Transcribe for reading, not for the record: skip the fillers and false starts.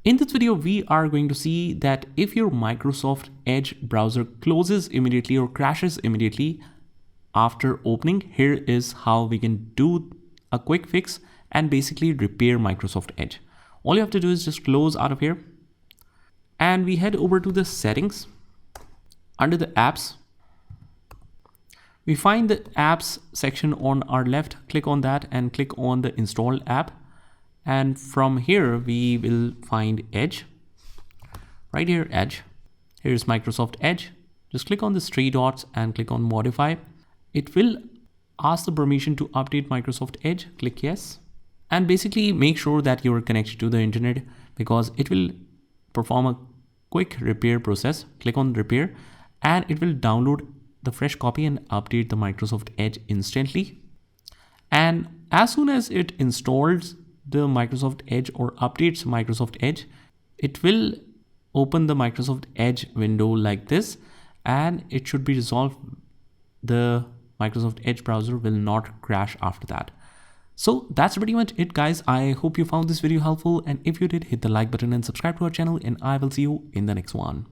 In this video, we are going to see that if your Microsoft Edge browser closes immediately or crashes immediately after opening, here is how we can do a quick fix and basically repair Microsoft Edge. All you have to do is just close out of here and we head over to the settings. Under the apps, we find the apps section on our left. Click on that and click on the install app. And from here, we will find Edge. Right here, Edge. Here's Microsoft Edge. Just click on the three dots and click on modify. It will ask the permission to update Microsoft Edge. Click yes. And basically make sure that you're connected to the internet because it will perform a quick repair process. Click on repair and it will download the fresh copy and update the Microsoft Edge instantly. And as soon as it installs the Microsoft Edge or updates Microsoft Edge, it will open the Microsoft Edge window like this and it should be resolved. The Microsoft Edge browser will not crash after that. So that's pretty much it, guys. I hope you found this video helpful, and if you did, hit the like button and subscribe to our channel, and I will see you in the next one.